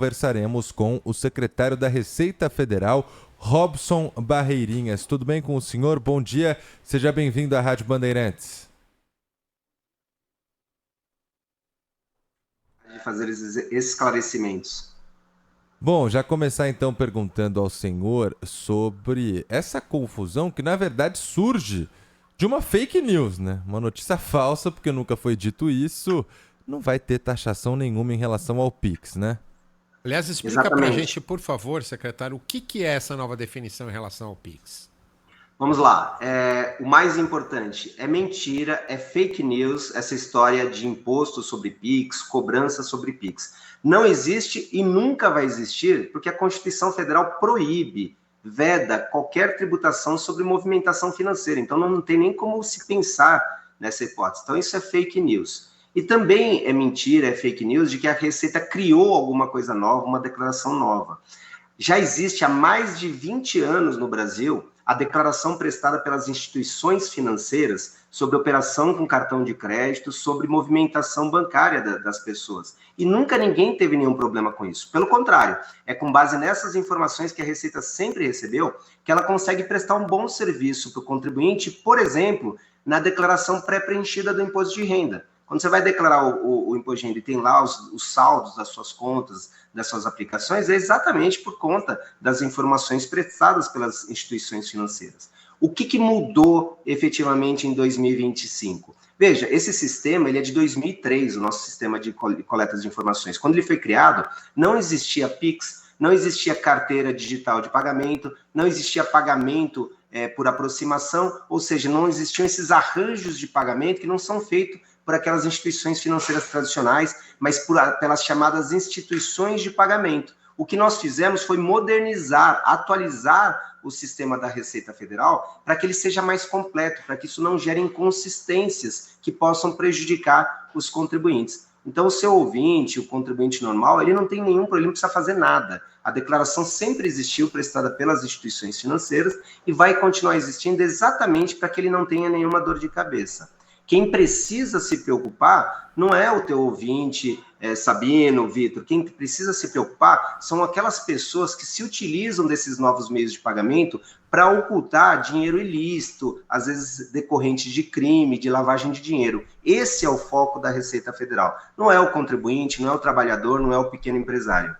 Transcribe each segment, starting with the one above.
Conversaremos com o secretário da Receita Federal, Robson Barreirinhas. Tudo bem com o senhor? Bom dia, seja bem-vindo à Rádio Bandeirantes. De fazer esses esclarecimentos. Bom, já começar então perguntando ao senhor sobre essa confusão que na verdade surge de uma fake news, né? Uma notícia falsa, porque nunca foi dito isso, não vai ter taxação nenhuma em relação ao Pix, né? Aliás, explica para a Exatamente. gente, por favor, secretário, o que é essa nova definição em relação ao Pix? Vamos lá. O mais importante é mentira, é fake news, essa história de imposto sobre Pix, cobrança sobre Pix. Não existe e nunca vai existir, porque a Constituição Federal proíbe, veda qualquer tributação sobre movimentação financeira. Então não tem nem como se pensar nessa hipótese. Então isso é fake news. E também é mentira, é fake news de que a Receita criou alguma coisa nova, uma declaração nova. Já existe há mais de 20 anos no Brasil a declaração prestada pelas instituições financeiras sobre operação com cartão de crédito, sobre movimentação bancária das pessoas. E nunca ninguém teve nenhum problema com isso. Pelo contrário, é com base nessas informações que a Receita sempre recebeu que ela consegue prestar um bom serviço para o contribuinte, por exemplo, na declaração pré-preenchida do imposto de renda. Quando você vai declarar o imposto de renda e tem lá os saldos das suas contas, das suas aplicações, é exatamente por conta das informações prestadas pelas instituições financeiras. O que mudou efetivamente em 2025? Veja, esse sistema ele é de 2003, o nosso sistema de coleta de informações. Quando ele foi criado, não existia Pix, não existia carteira digital de pagamento, não existia pagamento por aproximação, ou seja, não existiam esses arranjos de pagamento que não são feitos por aquelas instituições financeiras tradicionais, mas pelas chamadas instituições de pagamento. O que nós fizemos foi modernizar, atualizar o sistema da Receita Federal para que ele seja mais completo, para que isso não gere inconsistências que possam prejudicar os contribuintes. Então, o seu ouvinte, o contribuinte normal, ele não tem nenhum problema, não precisa fazer nada. A declaração sempre existiu, prestada pelas instituições financeiras, e vai continuar existindo exatamente para que ele não tenha nenhuma dor de cabeça. Quem precisa se preocupar não é o teu ouvinte, Sabino, Vitor. Quem precisa se preocupar são aquelas pessoas que se utilizam desses novos meios de pagamento para ocultar dinheiro ilícito, às vezes decorrente de crime, de lavagem de dinheiro. Esse é o foco da Receita Federal. Não é o contribuinte, não é o trabalhador, não é o pequeno empresário.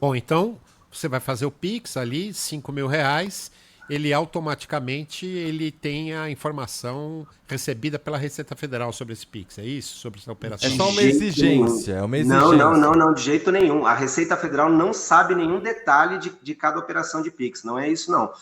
Bom, então você vai fazer o Pix ali, R$5.000, ele automaticamente tem a informação recebida pela Receita Federal sobre esse Pix, é isso? Sobre essa operação? É só uma exigência, é uma exigência. Não, de jeito nenhum. A Receita Federal não sabe nenhum detalhe de cada operação de Pix, não é isso não.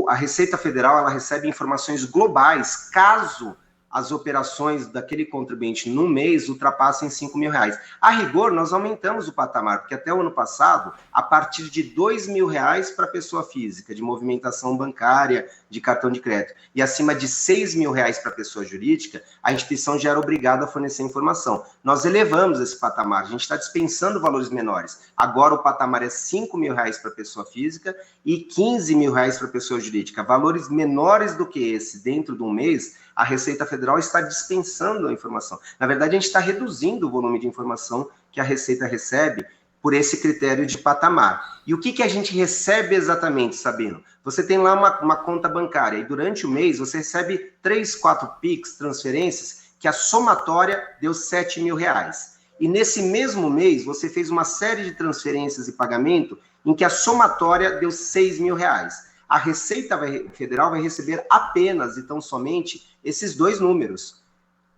A Receita Federal ela recebe informações globais, caso as operações daquele contribuinte no mês ultrapassem R$5.000. A rigor, nós aumentamos o patamar, porque até o ano passado, a partir de R$2.000 para pessoa física, de movimentação bancária, de cartão de crédito, e acima de R$6.000 para pessoa jurídica, a instituição já era obrigada a fornecer informação. Nós elevamos esse patamar, a gente está dispensando valores menores. Agora o patamar é R$5.000 para pessoa física e R$15.000 para pessoa jurídica. Valores menores do que esse dentro de um mês, a Receita Federal está dispensando a informação. Na verdade, a gente está reduzindo o volume de informação que a Receita recebe por esse critério de patamar. E o que a gente recebe exatamente, Sabino? Você tem lá uma conta bancária e durante o mês você recebe 3, 4 PIX, transferências, que a somatória deu R$7.000. E nesse mesmo mês você fez uma série de transferências e pagamento em que a somatória deu R$6.000. A Receita Federal vai receber apenas e tão somente esses dois números.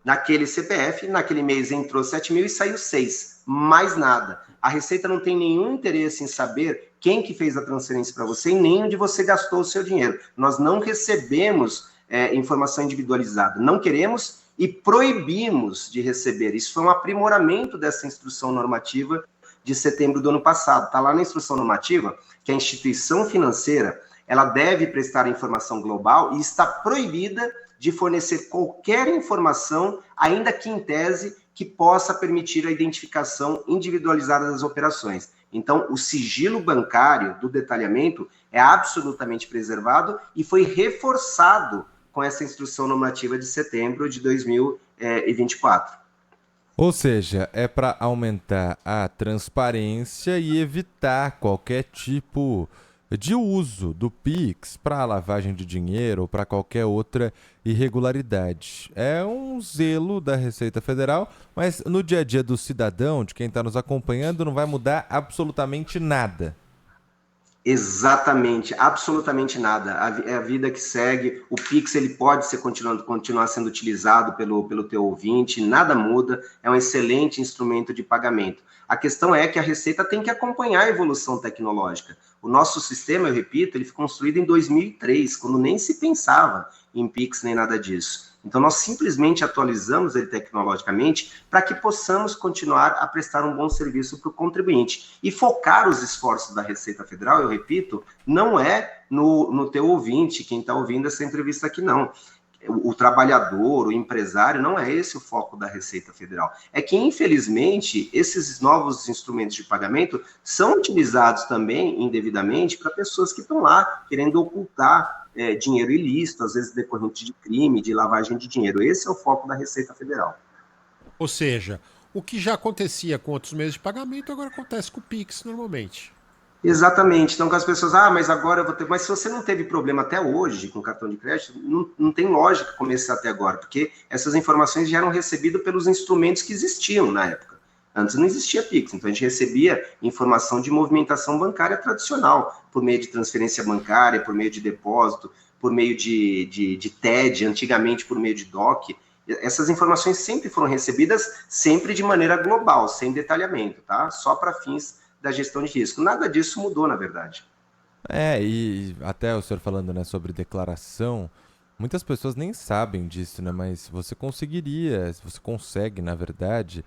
Naquele CPF, naquele mês entrou 7.000 e saiu 6, mais nada. A Receita não tem nenhum interesse em saber quem que fez a transferência para você e nem onde você gastou o seu dinheiro. Nós não recebemos informação individualizada, não queremos e proibimos de receber. Isso foi um aprimoramento dessa instrução normativa de setembro do ano passado. Está lá na instrução normativa que a instituição financeira ela deve prestar informação global e está proibida de fornecer qualquer informação, ainda que em tese, que possa permitir a identificação individualizada das operações. Então, o sigilo bancário do detalhamento é absolutamente preservado e foi reforçado com essa instrução normativa de setembro de 2024. Ou seja, é para aumentar a transparência e evitar qualquer tipo de uso do Pix para lavagem de dinheiro ou para qualquer outra irregularidade. É um zelo da Receita Federal, mas no dia a dia do cidadão, de quem está nos acompanhando, não vai mudar absolutamente nada. Exatamente, absolutamente nada. É a vida que segue. O Pix ele pode ser continuar sendo utilizado pelo teu ouvinte, nada muda. É um excelente instrumento de pagamento. A questão é que a Receita tem que acompanhar a evolução tecnológica. O nosso sistema, eu repito, ele foi construído em 2003, quando nem se pensava em Pix nem nada disso. Então, nós simplesmente atualizamos ele tecnologicamente para que possamos continuar a prestar um bom serviço para o contribuinte. E focar os esforços da Receita Federal, eu repito, não é no teu ouvinte, quem está ouvindo essa entrevista aqui, não. O trabalhador, o empresário, não é esse o foco da Receita Federal. É que, infelizmente, esses novos instrumentos de pagamento são utilizados também, indevidamente, para pessoas que estão lá querendo ocultar dinheiro ilícito, às vezes decorrente de crime, de lavagem de dinheiro. Esse é o foco da Receita Federal. Ou seja, o que já acontecia com outros meios de pagamento, agora acontece com o Pix normalmente. Exatamente. Então, com as pessoas, mas agora eu vou ter. Mas se você não teve problema até hoje com cartão de crédito, não tem lógica começar até agora, porque essas informações já eram recebidas pelos instrumentos que existiam na época. Antes não existia Pix, então a gente recebia informação de movimentação bancária tradicional, por meio de transferência bancária, por meio de depósito, por meio de TED, antigamente por meio de DOC. Essas informações sempre foram recebidas, sempre de maneira global, sem detalhamento, tá? Só para fins da gestão de risco. Nada disso mudou, na verdade. E até o senhor falando, né, sobre declaração, muitas pessoas nem sabem disso, né, mas você consegue, na verdade,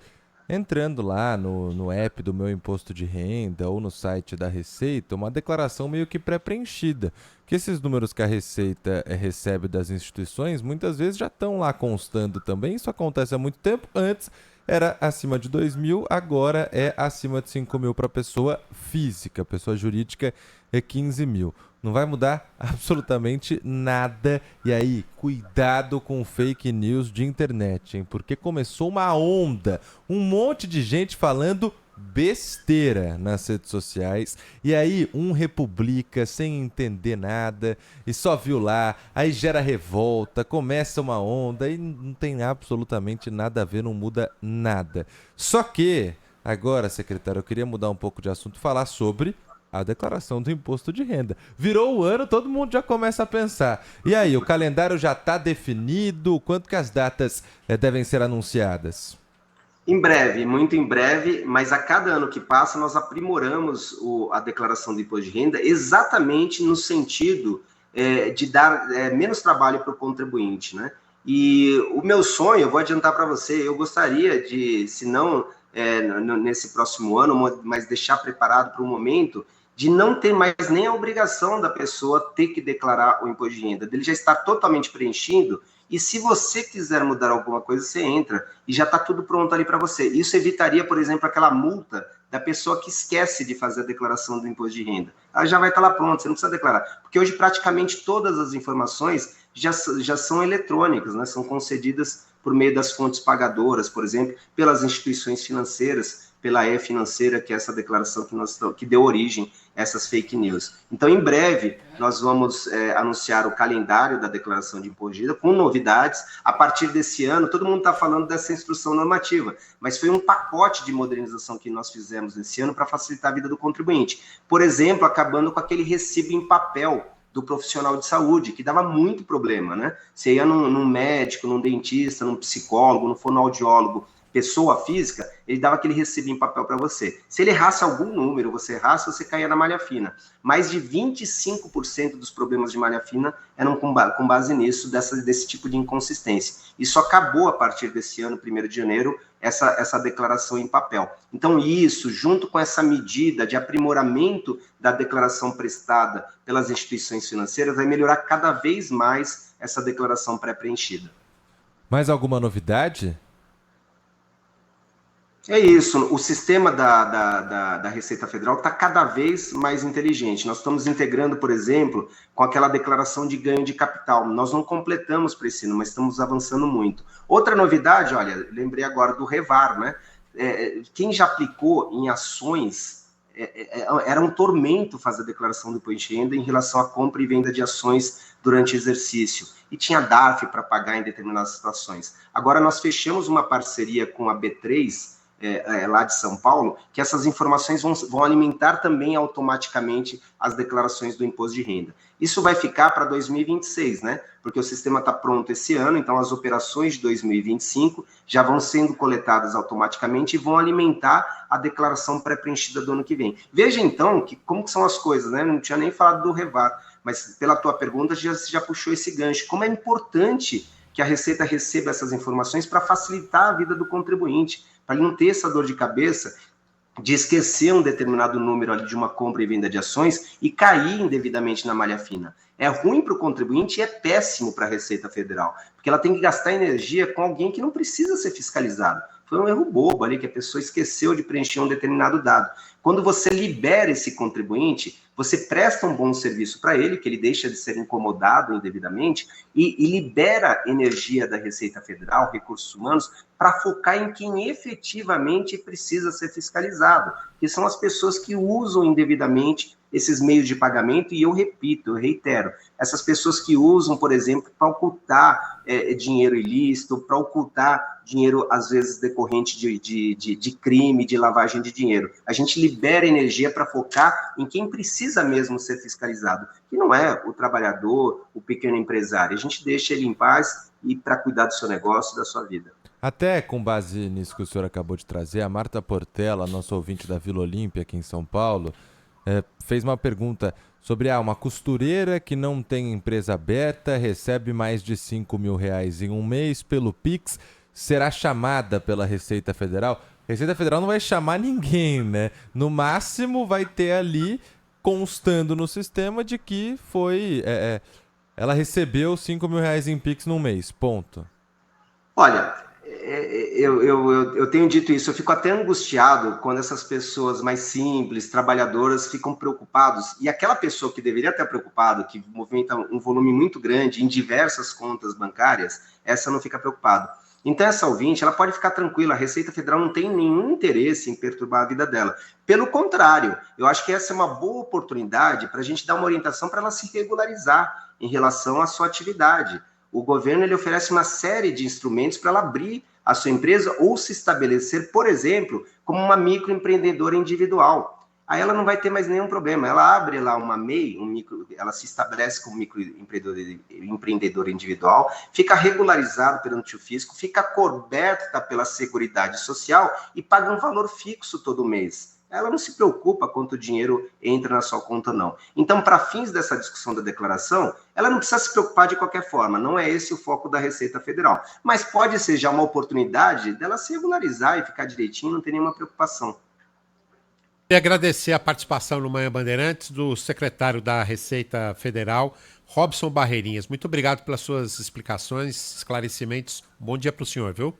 entrando lá no app do Meu Imposto de Renda ou no site da Receita, uma declaração meio que pré-preenchida. Que esses números que a Receita recebe das instituições, muitas vezes já estão lá constando também. Isso acontece há muito tempo. Antes era acima de 2.000, agora é acima de 5.000 para pessoa física. Pessoa jurídica é 15.000. Não vai mudar absolutamente nada. E aí, cuidado com fake news de internet, hein? Porque começou uma onda, um monte de gente falando besteira nas redes sociais. E aí, um republica sem entender nada e só viu lá, aí gera revolta, começa uma onda e não tem absolutamente nada a ver, não muda nada. Só que, agora, secretário, eu queria mudar um pouco de assunto, falar sobre a declaração do imposto de renda. Virou o ano, todo mundo já começa a pensar. E aí, o calendário já está definido? Quanto que as datas devem ser anunciadas? Em breve, muito em breve, mas a cada ano que passa, nós aprimoramos a declaração do imposto de renda exatamente no sentido de dar menos trabalho para o contribuinte, né? E o meu sonho, eu vou adiantar para você, eu gostaria de, se não nesse próximo ano, mas deixar preparado para o momento de não ter mais nem a obrigação da pessoa ter que declarar o imposto de renda, dele já estar totalmente preenchido. E se você quiser mudar alguma coisa, você entra e já está tudo pronto ali para você. Isso evitaria, por exemplo, aquela multa da pessoa que esquece de fazer a declaração do imposto de renda. Ela já vai estar lá pronta, você não precisa declarar. Porque hoje praticamente todas as informações já são eletrônicas, né? São concedidas por meio das fontes pagadoras, por exemplo, pelas instituições financeiras, pela E-Financeira, que é essa declaração que deu origem a essas fake news. Então, em breve, nós vamos anunciar o calendário da declaração de imposto de renda com novidades. A partir desse ano, todo mundo está falando dessa instrução normativa, mas foi um pacote de modernização que nós fizemos esse ano para facilitar a vida do contribuinte. Por exemplo, acabando com aquele recibo em papel do profissional de saúde, que dava muito problema, né? Você ia num médico, num dentista, num psicólogo, num fonoaudiólogo, pessoa física, ele dava aquele recibo em papel para você. Se ele errasse algum número, você errasse, você caía na malha fina. Mais de 25% dos problemas de malha fina eram com base nisso, desse tipo de inconsistência. Isso acabou a partir desse ano, 1º de janeiro, essa declaração em papel. Então, isso, junto com essa medida de aprimoramento da declaração prestada pelas instituições financeiras, vai melhorar cada vez mais essa declaração pré-preenchida. Mais alguma novidade? É isso, o sistema da Receita Federal está cada vez mais inteligente. Nós estamos integrando, por exemplo, com aquela declaração de ganho de capital. Nós não completamos para esse ano, mas estamos avançando muito. Outra novidade, olha, lembrei agora do Revar, né? Quem já aplicou em ações, era um tormento fazer a declaração do imposto de renda em relação à compra e venda de ações durante o exercício. E tinha DARF para pagar em determinadas situações. Agora nós fechamos uma parceria com a B3, lá de São Paulo, que essas informações vão alimentar também automaticamente as declarações do imposto de renda. Isso vai ficar para 2026, né? Porque o sistema está pronto esse ano, então as operações de 2025 já vão sendo coletadas automaticamente e vão alimentar a declaração pré-preenchida do ano que vem. Veja então como que são as coisas, né? Não tinha nem falado do Revar, mas pela tua pergunta já puxou esse gancho. Como é importante que a Receita receba essas informações para facilitar a vida do contribuinte, para ele não ter essa dor de cabeça de esquecer um determinado número ali de uma compra e venda de ações e cair indevidamente na malha fina. É ruim para o contribuinte e é péssimo para a Receita Federal, porque ela tem que gastar energia com alguém que não precisa ser fiscalizado. Foi um erro bobo ali, que a pessoa esqueceu de preencher um determinado dado. Quando você libera esse contribuinte, você presta um bom serviço para ele, que ele deixa de ser incomodado indevidamente, e libera energia da Receita Federal, recursos humanos, para focar em quem efetivamente precisa ser fiscalizado, que são as pessoas que usam indevidamente esses meios de pagamento, e eu repito, eu reitero, essas pessoas que usam, por exemplo, para ocultar dinheiro ilícito, para ocultar dinheiro, às vezes, decorrente de crime, de lavagem de dinheiro. A gente libera energia para focar em quem precisa mesmo ser fiscalizado, que não é o trabalhador, o pequeno empresário. A gente deixa ele em paz e para cuidar do seu negócio, da sua vida. Até com base nisso que o senhor acabou de trazer, a Marta Portela, nossa ouvinte da Vila Olímpia aqui em São Paulo, fez uma pergunta sobre uma costureira que não tem empresa aberta, recebe mais de R$5.000 em um mês pelo Pix, será chamada pela Receita Federal? A Receita Federal não vai chamar ninguém, né? No máximo vai ter ali constando no sistema de que ela recebeu R$5.000 em Pix num mês, ponto. Olha, eu tenho dito isso, eu fico até angustiado quando essas pessoas mais simples, trabalhadoras, ficam preocupados, e aquela pessoa que deveria estar preocupada, que movimenta um volume muito grande em diversas contas bancárias, essa não fica preocupada. Então essa ouvinte, ela pode ficar tranquila, a Receita Federal não tem nenhum interesse em perturbar a vida dela. Pelo contrário, eu acho que essa é uma boa oportunidade para a gente dar uma orientação para ela se regularizar em relação à sua atividade. O governo ele oferece uma série de instrumentos para ela abrir a sua empresa ou se estabelecer, por exemplo, como uma microempreendedora individual. Aí ela não vai ter mais nenhum problema. Ela abre lá uma MEI, ela se estabelece como microempreendedora individual, fica regularizado perante o fisco, fica coberta pela Seguridade Social e paga um valor fixo todo mês. Ela não se preocupa quanto dinheiro entra na sua conta, não. Então, para fins dessa discussão da declaração, ela não precisa se preocupar de qualquer forma, não é esse o foco da Receita Federal. Mas pode ser já uma oportunidade dela se regularizar e ficar direitinho, não ter nenhuma preocupação. E agradecer a participação no Manhã Bandeirantes do secretário da Receita Federal, Robson Barreirinhas. Muito obrigado pelas suas explicações, esclarecimentos. Bom dia para o senhor, viu?